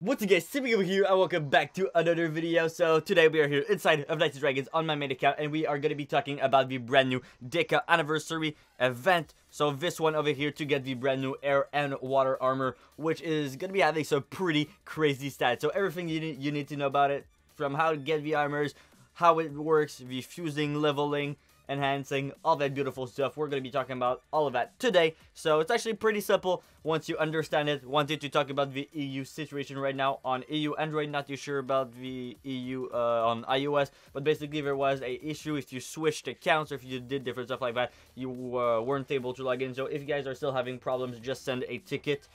What's up guys, Timmygammer here and welcome back to another video. So today we are here inside of Knights & Dragons on my main account and we are going to be talking about the brand new Deca anniversary event. So this one over here to get the brand new air and water armor, which is going to be having some pretty crazy stats. So everything you need to know about it, from how to get the armors, how it works, the fusing, leveling, enhancing, all that beautiful stuff. We're going to be talking about all of that today. So it's actually pretty simple once you understand it. Wanted to talk about the EU situation right now on EU Android. Not too sure about the EU on iOS, but basically there was a issue if you switched accounts or if you did different stuff like that, you weren't able to log in. So if you guys are still having problems, just send a ticket.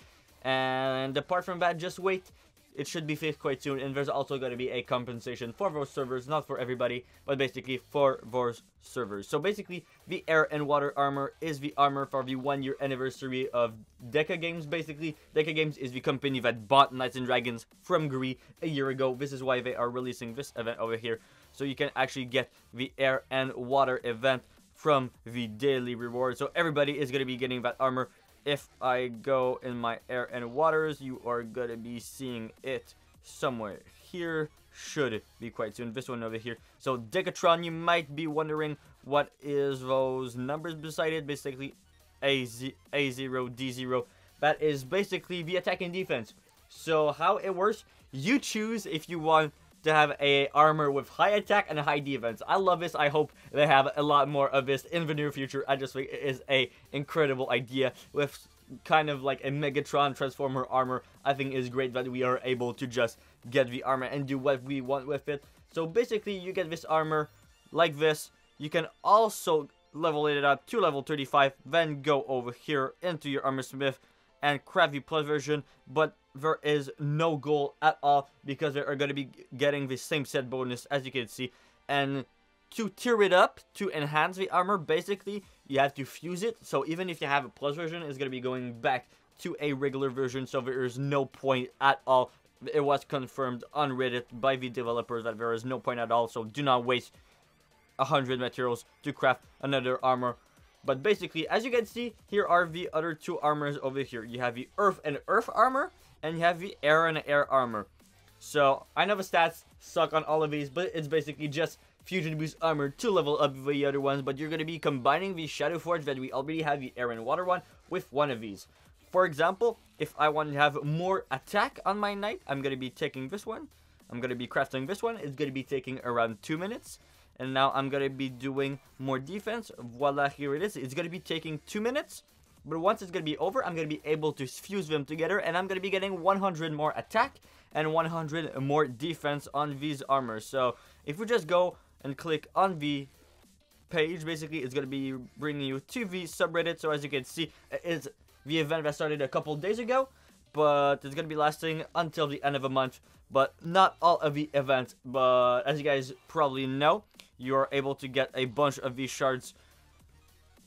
And apart from that, just wait. It should be fixed quite soon, and there's also going to be a compensation for those servers, not for everybody, but basically for those servers. So basically, the air and water armor is the armor for the 1-year anniversary of Deca Games. Basically, Deca Games is the company that bought Knights & Dragons from GRI a year ago. This is why they are releasing this event over here, so you can actually get the air and water event from the daily reward. So everybody is going to be getting that armor. If I go in my air and waters, you are going to be seeing it somewhere here. Should be quite soon. This one over here. So DECATRON, you might be wondering what is those numbers beside it. Basically A0, D0. That is basically the attack and defense. So how it works, you choose if you want to have a armor with high attack and a high defense. I love this. I hope they have a lot more of this in the near future. I just think it is a incredible idea with kind of like a Megatron Transformer armor. I think it's great that we are able to just get the armor and do what we want with it. So basically you get this armor like this. You can also level it up to level 35, then go over here into your armor smith and craft the plus version, but there is no goal at all because they are going to be getting the same set bonus as you can see. And to tier it up, to enhance the armor, basically you have to fuse it. So even if you have a plus version, it's going to be going back to a regular version, so there is no point at all. It was confirmed on Reddit by the developers that there is no point at all, so do not waste 100 materials to craft another armor. But basically, as you can see, here are the other two armors over here. You have the earth and earth armor, and you have the air and air armor. So, I know the stats suck on all of these, but it's basically just fusion boost armor to level up the other ones. But you're going to be combining the Shadow Forge that we already have, the air and water one, with one of these. For example, if I want to have more attack on my knight, I'm going to be taking this one. I'm going to be crafting this one. It's going to be taking around 2 minutes. And now I'm going to be doing more defense. Voila, here it is. It's going to be taking 2 minutes. But once it's going to be over, I'm going to be able to fuse them together. And I'm going to be getting 100 more attack and 100 more defense on these armors. So if we just go and click on the page, basically it's going to be bringing you to the subreddit. So as you can see, it's the event that started a couple days ago. But it's going to be lasting until the end of the month. But not all of the events. But as you guys probably know, you are able to get a bunch of these shards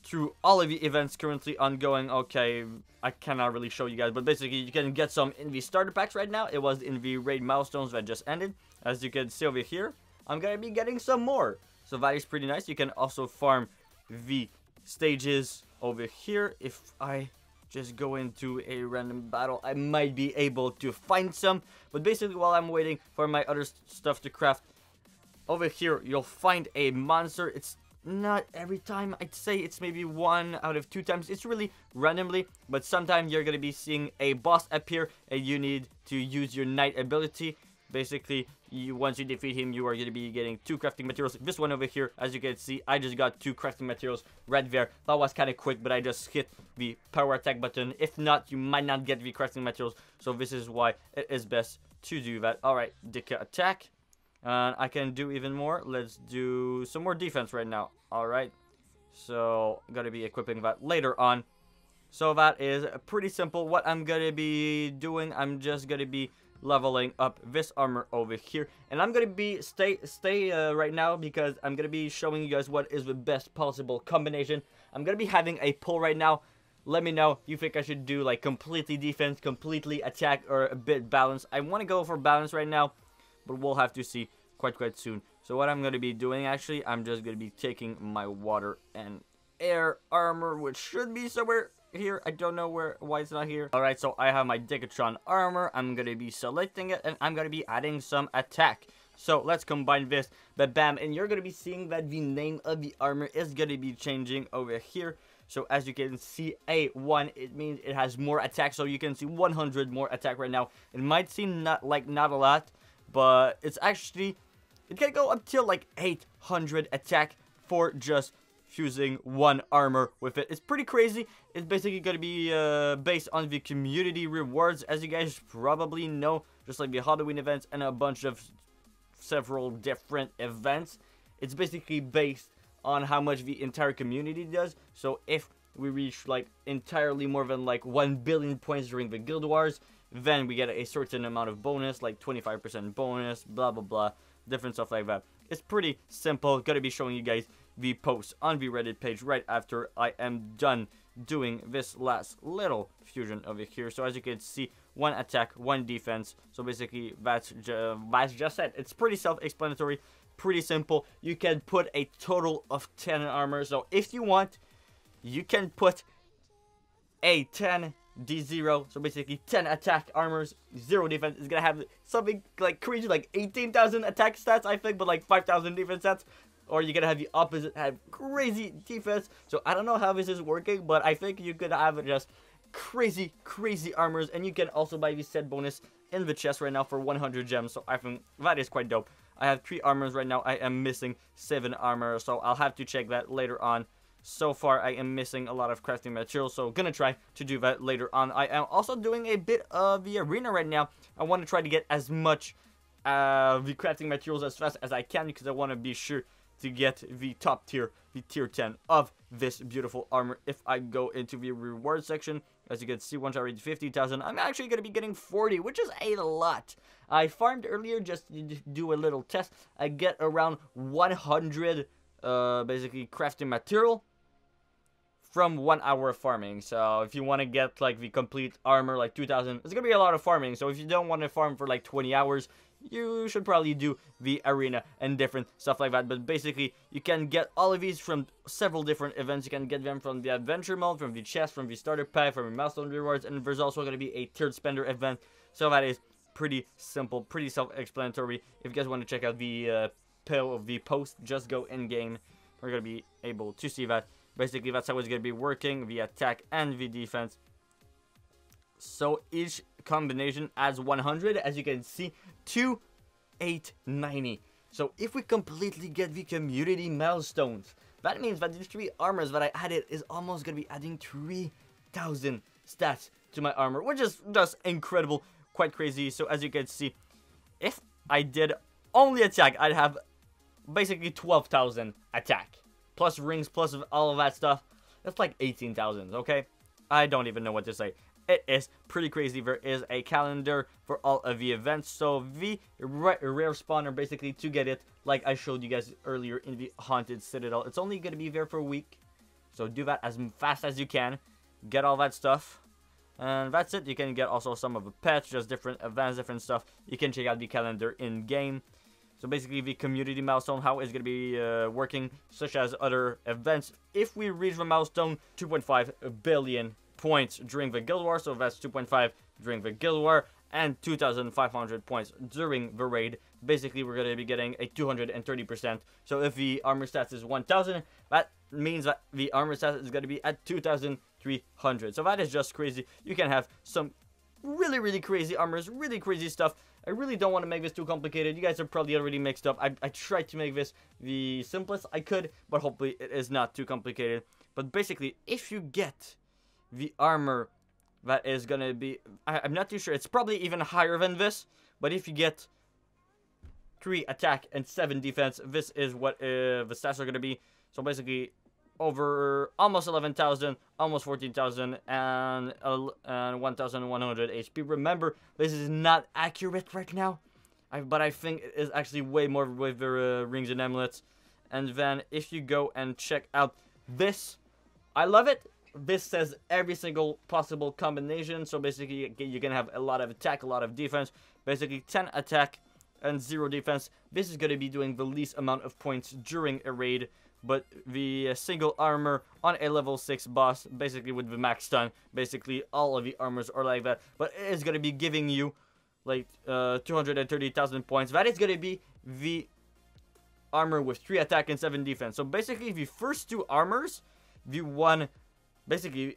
through all of the events currently ongoing. Okay, I cannot really show you guys, but basically you can get some in the starter packs right now. It was in the raid milestones that just ended. As you can see over here, I'm going to be getting some more. So that is pretty nice. You can also farm the stages over here. If I just go into a random battle, I might be able to find some. But basically while I'm waiting for my other stuff to craft, over here you'll find a monster. It's not every time, I'd say it's maybe 1 out of 2 times. It's really randomly, but sometimes you're gonna be seeing a boss appear and you need to use your knight ability. Basically, once you defeat him, you are gonna be getting 2 crafting materials. This one over here, as you can see, I just got 2 crafting materials right there. That was kind of quick, but I just hit the power attack button. If not, you might not get the crafting materials, so this is why it is best to do that. Alright, Deca attack. And I can do even more. Let's do some more defense right now. Alright. So, I'm going to be equipping that later on. So, that is pretty simple. What I'm going to be doing, I'm just going to be leveling up this armor over here. And I'm going to be, stay right now because I'm going to be showing you guys what is the best possible combination. I'm going to be having a poll right now. Let me know, you think I should do like completely defense, completely attack, or a bit balance. I want to go for balance right now, but we'll have to see quite soon. So what I'm going to be doing, actually, I'm just going to be taking my water and air armor, which should be somewhere here. I don't know why it's not here. Alright, so I have my DECATRON armor. I'm gonna be selecting it, and I'm gonna be adding some attack. So let's combine this, but bam, and you're gonna be seeing that the name of the armor is gonna be changing over here. So as you can see, A1, it means it has more attack. So you can see 100 more attack right now. It might seem not a lot, but it's actually, it can go up till like 800 attack for just fusing one armor with it. It's pretty crazy. It's basically going to be based on the community rewards, as you guys probably know, just like the Halloween events and a bunch of several different events. It's basically based on how much the entire community does. So if we reach like entirely more than like 1 billion points during the Guild Wars, then we get a certain amount of bonus, like 25% bonus, blah blah blah, different stuff like that. It's pretty simple. Gonna be showing you guys the post on the Reddit page right after I am done doing this last little fusion over here. So as you can see, 1 attack, 1 defense. So basically that's just it. It's pretty self-explanatory, pretty simple. You can put a total of 10 armor. So if you want, you can put a 10 D0, so basically 10 attack armors, 0 defense. Is gonna have something like crazy, like 18,000 attack stats, I think, but like 5,000 defense stats. Or you're gonna have the opposite, have crazy defense. So I don't know how this is working, but I think you could have just crazy armors, and you can also buy the set bonus in the chest right now for 100 gems. So I think that is quite dope. I have 3 armors right now. I am missing 7 armor, so I'll have to check that later on. So far, I am missing a lot of crafting materials, so gonna try to do that later on. I am also doing a bit of the arena right now. I want to try to get as much the crafting materials as fast as I can, because I want to be sure to get the top tier, the tier 10 of this beautiful armor. If I go into the reward section, as you can see, once I reach 50,000, I'm actually going to be getting 40, which is a lot. I farmed earlier just to do a little test. I get around 100 basically crafting material from 1 hour of farming. So if you want to get like the complete armor, like 2,000, it's gonna be a lot of farming. So if you don't want to farm for like 20 hours, you should probably do the arena and different stuff like that. But basically, you can get all of these from several different events. You can get them from the adventure mode, from the chest, from the starter pack, from the milestone rewards, and there's also going to be a tiered spender event. So that is pretty simple, pretty self-explanatory. If you guys want to check out the post, just go in game. We're going to be able to see that. Basically, that's how it's going to be working, the attack and the defense. So each combination adds 100, as you can see, to 890. So if we completely get the community milestones, that means that these 3 armors that I added is almost going to be adding 3,000 stats to my armor, which is just incredible, quite crazy. So as you can see, if I did only attack, I'd have basically 12,000 attack. Plus rings, plus all of that stuff. That's like 18,000, okay? I don't even know what to say. It is pretty crazy. There is a calendar for all of the events. So the rare spawner, basically, to get it, like I showed you guys earlier in the Haunted Citadel, it's only going to be there for a week. So do that as fast as you can. Get all that stuff. And that's it. You can get also some of the pets, just different events, different stuff. You can check out the calendar in-game. So basically, the community milestone, how it's going to be working, such as other events. If we reach the milestone, 2.5 billion points during the Guild War, so that's 2.5 during the Guild War, and 2,500 points during the raid. Basically, we're going to be getting a 230%. So if the armor stats is 1,000, that means that the armor stats is going to be at 2,300. So that is just crazy. You can have some really crazy armors, really crazy stuff. I really don't want to make this too complicated. You guys are probably already mixed up. I tried to make this the simplest I could, but hopefully it is not too complicated. But basically, if you get the armor that is going to be, I'm not too sure, it's probably even higher than this, but if you get 3 attack and 7 defense, this is what the stats are going to be. So basically, over almost 11,000, almost 14,000, and 1,100 HP. Remember, this is not accurate right now, but I think it is actually way more with the rings and amulets. And then if you go and check out this, I love it. This says every single possible combination. So basically, you can have a lot of attack, a lot of defense. Basically, 10 attack and 0 defense. This is going to be doing the least amount of points during a raid. but the single armor on a level 6 boss, basically with the max stun, basically all of the armors are like that, but it is going to be giving you like 230,000 points. That is going to be the armor with 3 attack and 7 defense. So basically the first 2 armors, the one, basically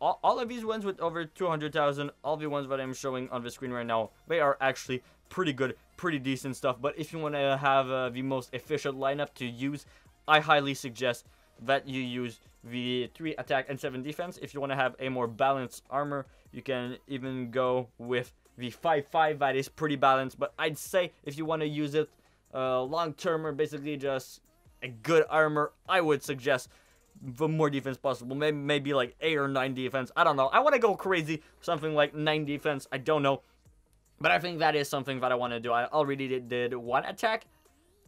all of these ones with over 200,000, all the ones that I'm showing on the screen right now, they are actually pretty good, pretty decent stuff. But if you want to have the most efficient lineup to use, I highly suggest that you use the 3 attack and 7 defense. If you want to have a more balanced armor, you can even go with the 5-5. That is pretty balanced, but I'd say if you want to use it long term, or basically just a good armor, I would suggest the more defense possible. Maybe like 8 or 9 defense. I don't know. I want to go crazy, something like 9 defense. I don't know, but I think that is something that I want to do. I already did 1 attack,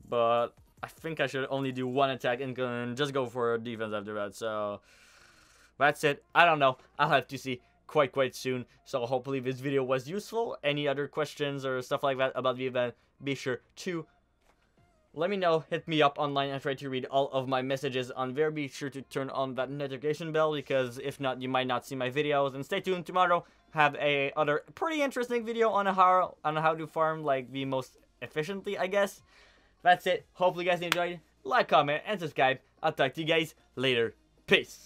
but I think I should only do 1 attack and just go for defense after that. So that's it. I don't know. I'll have to see quite soon. So hopefully this video was useful. Any other questions or stuff like that about the event, be sure to let me know. Hit me up online. I try to read all of my messages on there. Be sure to turn on that notification bell, because if not, you might not see my videos. And stay tuned tomorrow. Have a other pretty interesting video on how to farm like the most efficiently, I guess. That's it. Hopefully you guys enjoyed. Like, comment, and subscribe. I'll talk to you guys later. Peace.